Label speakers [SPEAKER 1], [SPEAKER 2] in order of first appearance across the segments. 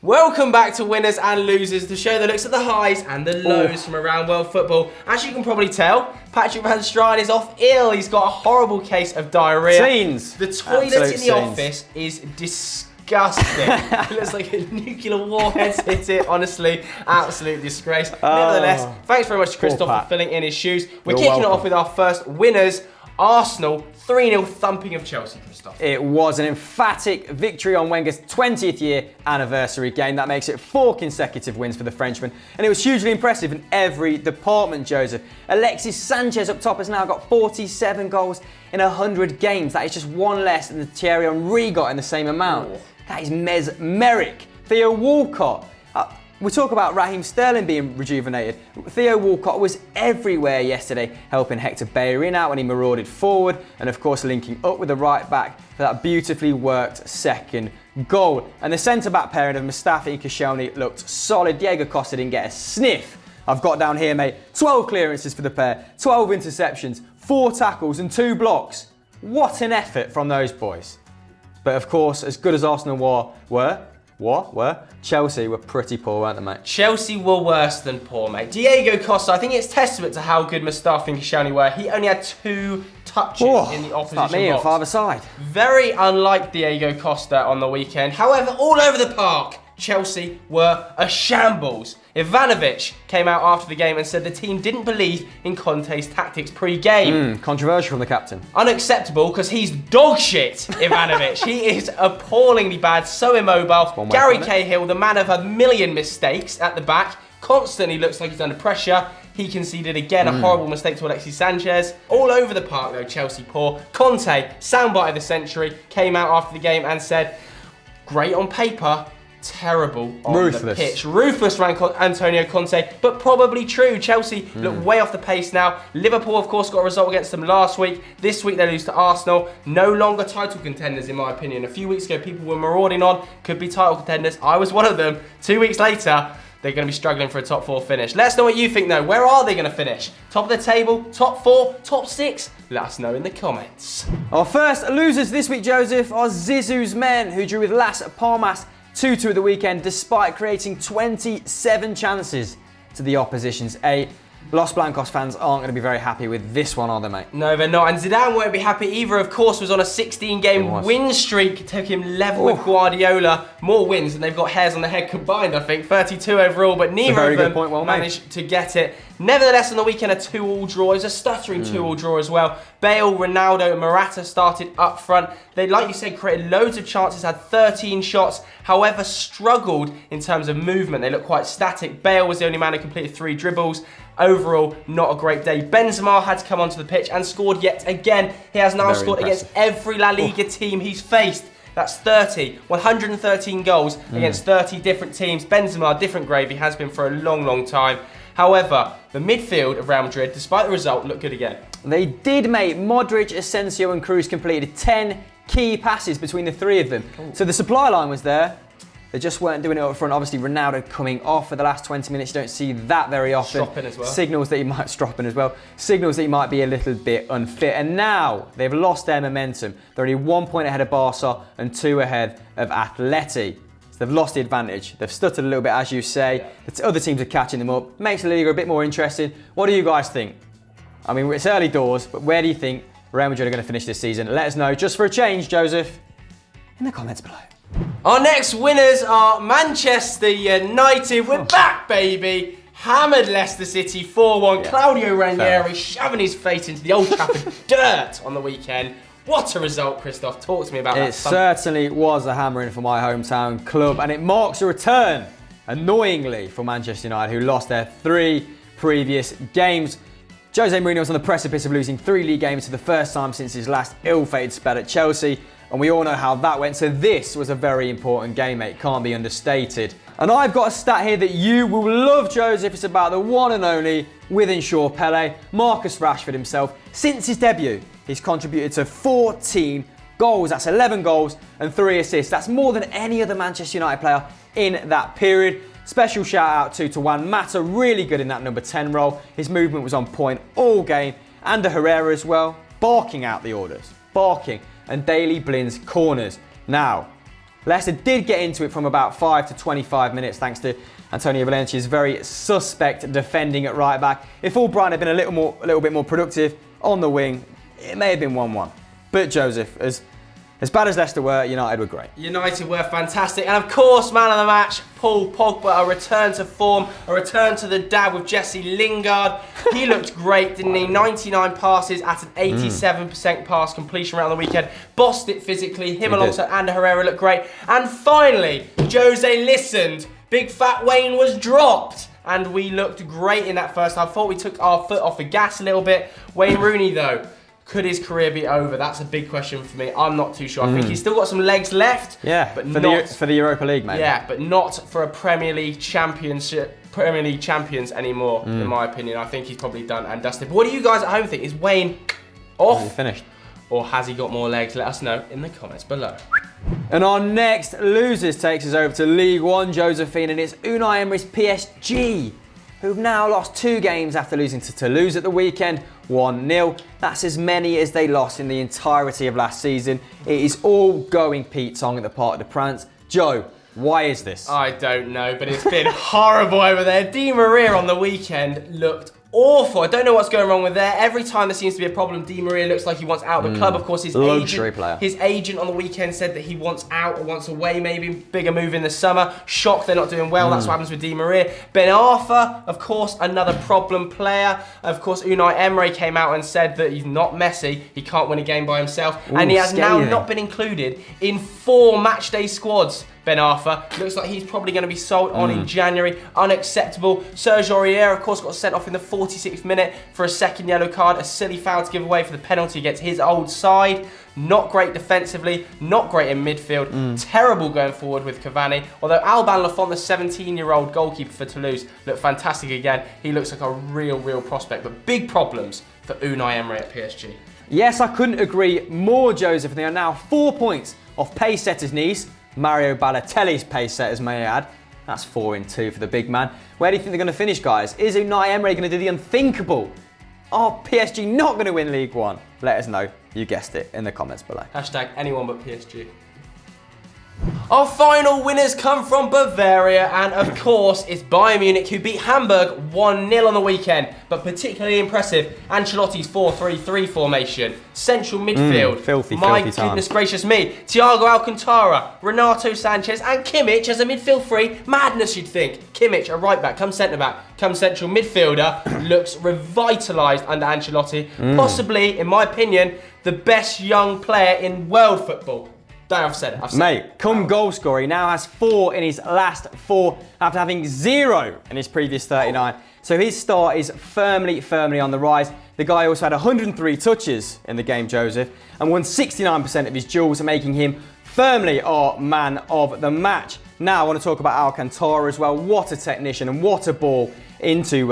[SPEAKER 1] Welcome back to Winners and Losers, the show that looks at the highs and the lows from around world football. As you can probably tell, Patrick Van Straan is off ill. He's got a horrible case of diarrhea.
[SPEAKER 2] Scenes.
[SPEAKER 1] The toilet in the office is disgusting. It looks like a nuclear warhead's hit it, honestly. Absolute disgrace. Nevertheless, thanks very much to Christoph for filling in his shoes. We're kicking it off with our first winners. Arsenal 3-0 thumping of Chelsea, Christoph.
[SPEAKER 2] It was an emphatic victory on Wenger's 20th year anniversary game. That makes it 4 consecutive wins for the Frenchman. And it was hugely impressive in every department, Joseph. Alexis Sanchez up top has now got 47 goals in 100 games. That is just one less than Thierry Henry got in the same amount. That is mesmeric. Theo Walcott. We talk about Raheem Sterling being rejuvenated. Theo Walcott was everywhere yesterday, helping Hector Bellerin out when he marauded forward, and of course linking up with the right back for that beautifully worked second goal. And the centre-back pairing of Mustafi and Koscielny looked solid. Diego Costa didn't get a sniff. I've got down here, mate, 12 clearances for the pair, 12 interceptions, 4 tackles and 2 blocks. What an effort from those boys. But of course, as good as Arsenal were, Chelsea were pretty poor, weren't they, mate?
[SPEAKER 1] Chelsea were worse than poor, mate. Diego Costa, I think it's testament to how good Mustafi and Koscielny were. He only had 2 touches in the opposition box.
[SPEAKER 2] Me on father side.
[SPEAKER 1] Very unlike Diego Costa on the weekend. However, all over the park, Chelsea were a shambles. Ivanovic came out after the game and said the team didn't believe in Conte's tactics pre-game.
[SPEAKER 2] Controversial from the captain.
[SPEAKER 1] Unacceptable because he's dog shit, Ivanovic. He is appallingly bad, so immobile. Gary Cahill, the man of a million mistakes at the back, constantly looks like he's under pressure. He conceded again a horrible mistake to Alexis Sanchez. All over the park though, Chelsea poor. Conte, soundbite of the century, came out after the game and said, great on paper, terrible on the pitch. Ruthless ran Antonio Conte, but probably true. Chelsea look way off the pace now. Liverpool, of course, got a result against them last week. This week they lose to Arsenal. No longer title contenders, in my opinion. A few weeks ago, people were marauding on, could be title contenders. I was one of them. 2 weeks later, they're going to be struggling for a top 4 finish. Let us know what you think, though. Where are they going to finish? Top of the table? Top 4? Top 6? Let us know in the comments.
[SPEAKER 2] Our first losers this week, Joseph, are Zizou's men, who drew with Las Palmas 2-2 at the weekend, despite creating 27 chances to the opposition's 8. Los Blancos fans aren't going to be very happy with this one, are they, mate?
[SPEAKER 1] No, they're not. And Zidane won't be happy either. Of course, was on a 16-game win streak. Took him level with Guardiola. More wins than they've got hairs on their head combined, I think. 32 overall, but neither of them managed to get it. Nevertheless, on the weekend, a 2-2 draw. It was a stuttering 2-2 draw as well. Bale, Ronaldo, and Morata started up front. They, like you said, created loads of chances, had 13 shots, however, struggled in terms of movement. They looked quite static. Bale was the only man who completed 3 dribbles. Overall, not a great day. Benzema had to come onto the pitch and scored yet again. He has now scored against every La Liga team he's faced. That's 113 goals against 30 different teams. Benzema, different gravy, has been for a long, long time. However, the midfield of Real Madrid, despite the result, looked good again.
[SPEAKER 2] They did, mate. Modric, Asensio and Cruz completed 10 key passes between the 3 of them. So the supply line was there. They just weren't doing it up front. Obviously, Ronaldo coming off for the last 20 minutes. You don't see that very often.
[SPEAKER 1] Stropping as well.
[SPEAKER 2] Signals that he might stropping as well. Signals that he might be a little bit unfit. And now they've lost their momentum. They're only 1 point ahead of Barca and 2 ahead of Atleti. So they've lost the advantage. They've stuttered a little bit, as you say. The other teams are catching them up. Makes the Liga a bit more interesting. What do you guys think? I mean, it's early doors, but where do you think Real Madrid are going to finish this season? Let us know, just for a change, Joseph, in the comments below.
[SPEAKER 1] Our next winners are Manchester United. We're back, baby. Hammered Leicester City 4-1. Claudio Ranieri shoving his face into the Old Trafford dirt on the weekend. What a result, Christoph. Talk to me about that.
[SPEAKER 2] It certainly was a hammering for my hometown club, and it marks a return, annoyingly, for Manchester United, who lost their 3 previous games. Jose Mourinho was on the precipice of losing 3 league games for the first time since his last ill-fated spell at Chelsea, and we all know how that went, so this was a very important game, mate. Can't be understated. And I've got a stat here that you will love, Joseph. It's about the one and only Within Shaw Pele, Marcus Rashford himself. Since his debut, he's contributed to 14 goals. That's 11 goals and 3 assists. That's more than any other Manchester United player in that period. Special shout out to Juan Mata, really good in that number 10 role. His movement was on point all game. And Herrera as well, barking out the orders. Barking. And Daley Blin's corners. Now, Leicester did get into it from about 5 to 25 minutes thanks to Antonio Valencia's very suspect defending at right back. If all Brighton had been a little bit more productive on the wing, it may have been 1-1. But Joseph, as bad as Leicester were, United were great.
[SPEAKER 1] United were fantastic. And of course, man of the match, Paul Pogba, a return to form, a return to the dad with Jesse Lingard. He looked great, didn't he? 99 passes at an 87% pass completion rate on the weekend. Bossed it physically. Him alongside Ander Herrera looked great. And finally, Jose listened. Big fat Wayne was dropped. And we looked great in that first half. I thought we took our foot off the gas a little bit. Wayne Rooney, though, could his career be over? That's a big question for me. I'm not too sure. I think he's still got some legs left.
[SPEAKER 2] Yeah,
[SPEAKER 1] but
[SPEAKER 2] for the Europa League, mate.
[SPEAKER 1] Yeah, but not for a Premier League champions anymore, in my opinion. I think he's probably done and dusted. But what do you guys at home think? Is Wayne off?
[SPEAKER 2] Is he finished?
[SPEAKER 1] Or has he got more legs? Let us know in the comments below.
[SPEAKER 2] And our next losers takes us over to League One, Josephine, and it's Unai Emery's PSG, who've now lost 2 games after losing to Toulouse at the weekend, 1-0. That's as many as they lost in the entirety of last season. It is all going Pete Tong at the Parc des Princes. Joe, why is this?
[SPEAKER 1] I don't know, but it's been horrible over there. Di Maria on the weekend looked awful. I don't know what's going wrong with there. Every time there seems to be a problem, Di Maria looks like he wants out of the club. Of course, his agent on the weekend said that he wants out or wants away, maybe bigger move in the summer. Shocked they're not doing well. That's what happens with Di Maria. Ben Arfa, of course, another problem player. Of course, Unai Emery came out and said that he's not Messi. He can't win a game by himself. And he has now not been included in 4 matchday squads. Ben Arfa looks like he's probably going to be sold on in January. Unacceptable. Serge Aurier, of course, got sent off in the 46th minute for a second yellow card. A silly foul to give away for the penalty against his old side. Not great defensively, not great in midfield. Terrible going forward with Cavani. Although Alban Lafont, the 17-year-old goalkeeper for Toulouse, looked fantastic again. He looks like a real prospect. But big problems for Unai Emery at PSG.
[SPEAKER 2] Yes, I couldn't agree more, Joseph. They are now 4 points off pace setters' knees. Mario Balotelli's pace setters, may I add. That's 4-2 for the big man. Where do you think they're going to finish, guys? Is Unai Emery going to do the unthinkable? Are PSG not going to win League One? Let us know. You guessed it in the comments below.
[SPEAKER 1] Hashtag anyone but PSG. Our final winners come from Bavaria, and of course it's Bayern Munich, who beat Hamburg 1-0 on the weekend. But particularly impressive, Ancelotti's 4-3-3 formation. Central midfield.
[SPEAKER 2] Filthy
[SPEAKER 1] goodness gracious me. Thiago Alcantara, Renato Sanchez and Kimmich as a midfield three. Madness, you'd think. Kimmich, a right back, come centre back, come central midfielder. Looks revitalised under Ancelotti. Possibly, in my opinion, the best young player in world football. I've said it.
[SPEAKER 2] Mate, goal scorer. He now has 4 in his last 4 after having 0 in his previous 39. So his star is firmly on the rise. The guy also had 103 touches in the game, Joseph, and won 69% of his duels, making him firmly our man of the match. Now I want to talk about Alcantara as well. What a technician and what a ball into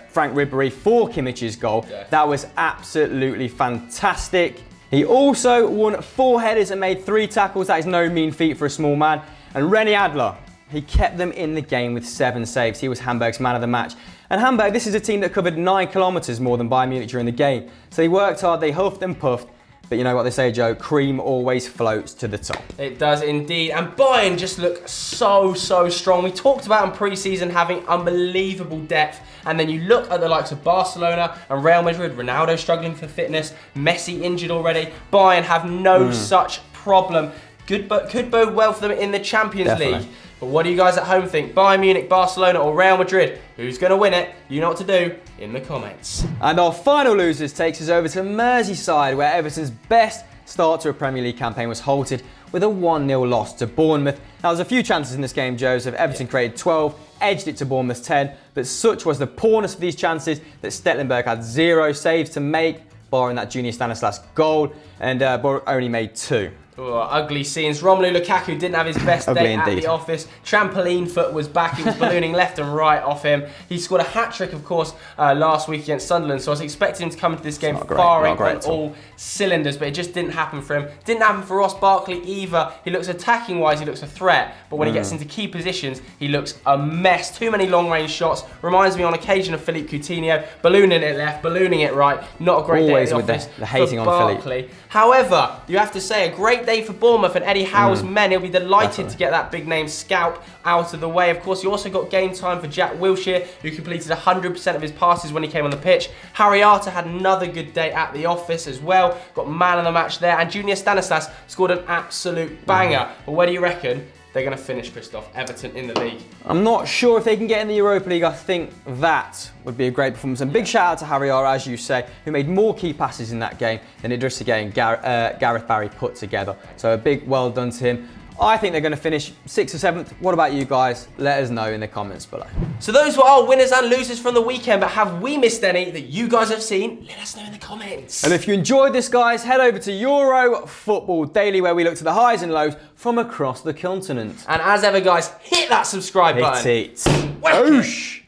[SPEAKER 2] Frank Ribery for Kimmich's goal. Yeah. That was absolutely fantastic. He also won 4 headers and made 3 tackles. That is no mean feat for a small man. And René Adler, he kept them in the game with 7 saves. He was Hamburg's man of the match. And Hamburg, this is a team that covered 9 kilometres more than Bayern Munich during the game. So they worked hard, they huffed and puffed. But you know what they say, Joe, cream always floats to the top.
[SPEAKER 1] It does indeed. And Bayern just look so strong. We talked about in pre-season having unbelievable depth. And then you look at the likes of Barcelona and Real Madrid, Ronaldo struggling for fitness, Messi injured already. Bayern have no such problem. Could bode well for them in the Champions League. But what do you guys at home think? Bayern Munich, Barcelona or Real Madrid? Who's going to win it? You know what to do in the comments.
[SPEAKER 2] And our final losers takes us over to Merseyside, where Everton's best start to a Premier League campaign was halted with a 1-0 loss to Bournemouth. Now, there was a few chances in this game, Joseph. Everton created 12, edged it to Bournemouth's 10, but such was the poorness of these chances that Stecklenburg had 0 saves to make, barring that Junior Stanislas goal, and only made 2.
[SPEAKER 1] Oh, ugly scenes. Romelu Lukaku didn't have his best day at the office. Trampoline foot was back. He was ballooning left and right off him. He scored a hat-trick, of course, last week against Sunderland, so I was expecting him to come into this game firing on all cylinders, but it just didn't happen for him. Didn't happen for Ross Barkley either. He looks attacking-wise, he looks a threat, but when he gets into key positions, he looks a mess. Too many long-range shots. Reminds me on occasion of Philippe Coutinho. Ballooning it left, ballooning it right. Not a great day at the office
[SPEAKER 2] the hating on
[SPEAKER 1] Barkley. However, you have to say, a great great day for Bournemouth and Eddie Howe's men. He'll be delighted to get that big name scalp out of the way. Of course, you also got game time for Jack Wilshere, who completed 100% of his passes when he came on the pitch. Harry Arter had another good day at the office as well. Got man of the match there. And Junior Stanislas scored an absolute banger. But where do you reckon they're going to finish, Christoph? Everton in the league?
[SPEAKER 2] I'm not sure if they can get in the Europa League. I think that would be a great performance. And big shout out to Harry Arter, as you say, who made more key passes in that game than Idrissa Gueye and Gareth Barry put together. So a big well done to him. I think they're going to finish 6th or 7th. What about you guys? Let us know in the comments below.
[SPEAKER 1] So those were our winners and losers from the weekend, but have we missed any that you guys have seen? Let us know in the comments.
[SPEAKER 2] And if you enjoyed this, guys, head over to Euro Football Daily, where we look to the highs and lows from across the continent.
[SPEAKER 1] And as ever, guys, hit that subscribe button.
[SPEAKER 2] Hit it. Whoosh.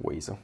[SPEAKER 2] Weasel.